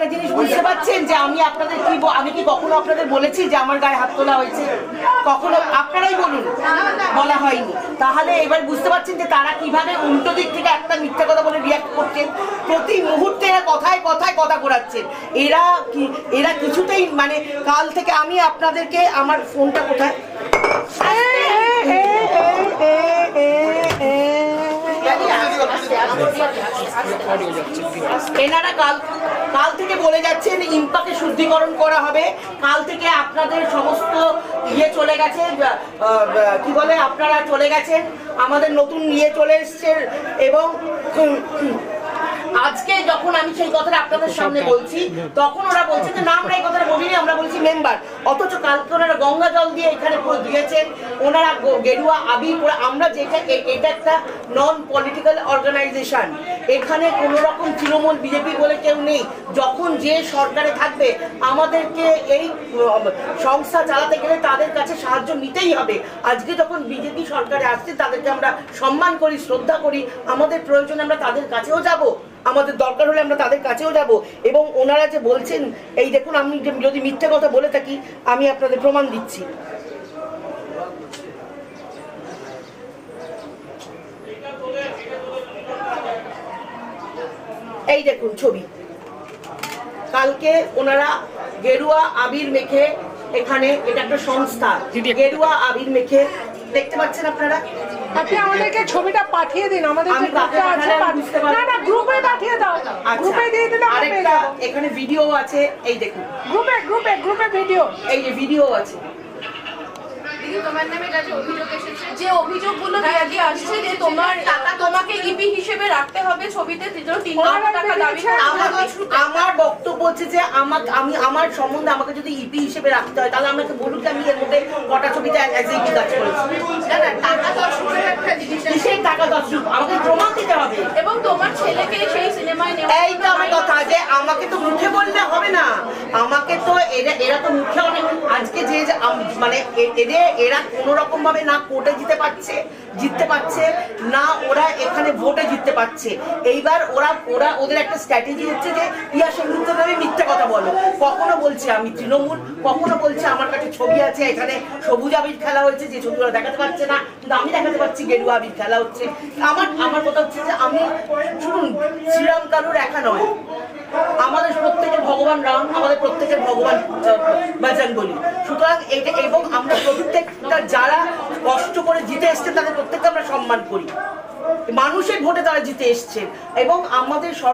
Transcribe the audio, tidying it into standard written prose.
একটা জিনিস বুঝতে পারছেন যে আমি আপনাদের আমি কি কখনো আপনাদের বলেছি যে আমার গায়ে হাত তোলা হয়েছে? কখনো আপনারাই বলুন বলা হয়নি। তাহলে এবার বুঝতে পারছেন যে তারা কিভাবে উল্টো দিক থেকে একটা মিথ্যা কথা বলে রিয়াক্ট করছেন। প্রতি মুহূর্তে এরা কথায় কথায় কথা ঘোরাচ্ছেন। এরা কিছুতেই মানে কাল থেকে আমি আপনাদেরকে আমার ফোনটা কোথায় এনারা কাল থেকে বলে যাচ্ছেন ইম্পাকে শুদ্ধিকরণ করা হবে। কাল থেকে আপনাদের সমস্ত চলে গেছে, কি বলে, আপনারা চলে গেছেন, আমাদের নতুন চলে এসছে। এবং আজকে যখন আমি সেই কথাটা আপনাদের সামনে বলছি তখন ওরা বলছে যে না আমরা এই কথাটা বলিনি, আমরা বলছি মেম্বার। অথচ কালকে ওনারা গঙ্গা জল দিয়ে এখানে পুরো দিয়েছেন, ওনারা গেরুয়া আবির করে। আমরা যেটা এটা একটা নন পলিটিক্যাল অর্গানাইজেশন, এখানে কোনো রকম তৃণমূল বিজেপি বলে কেউ নেই। যখন যে সরকারে থাকবে আমাদেরকে এই সংস্থা চালাতে গেলে তাদের কাছে সাহায্য নিতেই হবে। আজকে যখন বিজেপি সরকারে আসছে তাদেরকে আমরা সম্মান করি, শ্রদ্ধা করি, আমাদের প্রয়োজনে আমরা তাদের কাছেও যাব, আমাদের দরকার হলে আমরা তাদের কাছেও যাব। এবং ওনারা যে বলছেন, এই দেখুন, আমি যদি মিথ্যে কথা বলে থাকি আমি আপনাদের প্রমাণ দিচ্ছি। এই দেখুন ছবি, কালকে ওনারা গেরুয়া আবির মেখে, এখানে এটা একটা সংস্থা, গেরুয়া আবির মেখে, দেখতে পাচ্ছেন আপনারা। আপনি আমাদেরকে ছবিটা পাঠিয়ে দিন, আমাদের যে গ্রুপটা আছে না না গ্রুপে পাঠিয়ে দাও, গ্রুপে দিয়ে দিলে আমরা পেয়ে যাব। এখানে ভিডিও আছে, এই দেখুন গ্রুপে ভিডিও, এই যে ভিডিও আছে। তোমার নামে অভিযোগ এসেছে, যে অভিযোগগুলো আগে আসছে যে তোমাকে ইপি হিসেবে রাখতে হবে ছবিতে, 3 লাখ টাকা দাবি। আমার বক্তব্য হচ্ছে যে আমার সম্বন্ধে আমাকে যদি ইপি হিসেবে রাখতে হয় তাহলে আমাকে বলুন যে আমি এর মধ্যে কটা ছবিতে ইপি কাজ করেছি। টাকা 10 রুপির একটা জিনিস, কিসের টাকা 10 রুপি? আমাকে প্রমাণ দিতে হবে। এবং তোমার ছেলেকে সেই সিনেমায় নেওয়া, এইটা আমার কথা, যে আমাকে তো মুখে বললে হবে না, আমাকে তো এরা তো মুখে অনেক, আজকে যে মানে এরা কোন রকম ভাবে না কোর্টে জিততে পারছে না ওরা এখানে ভোটে জিততে পারছে। এইবার ওদের একটা স্ট্র্যাটেজি হচ্ছে যে ইয়া সেনগুপ্তের নামে মিথ্যে কথা বলো। কখনো বলছে আমি তৃণমূল, কখনো বলছে আমার কাছে ছবি আছে, এখানে সবুজ আবির খেলা হয়েছে, যে ছবি ওরা দেখাতে পারছে না কিন্তু আমি দেখাতে পারছি গেরুয়া আবির খেলা হচ্ছে। আমার কথা হচ্ছে যে আমি, শুনুন, শ্রীরাম কারুর একা নয়, আমাদের প্রত্যেকের ভগবান রাম, আমাদের প্রত্যেকের ভগবান বজরঙ্গবলী। সুতরাং এটা, এবং আমরা প্রত্যেকটা যারা কষ্ট করে জিতে এসছে তাদের প্রত্যেককে আমরা সম্মান করি। মানুষের ভোটে তারা জিতে এসছে এবং আমাদের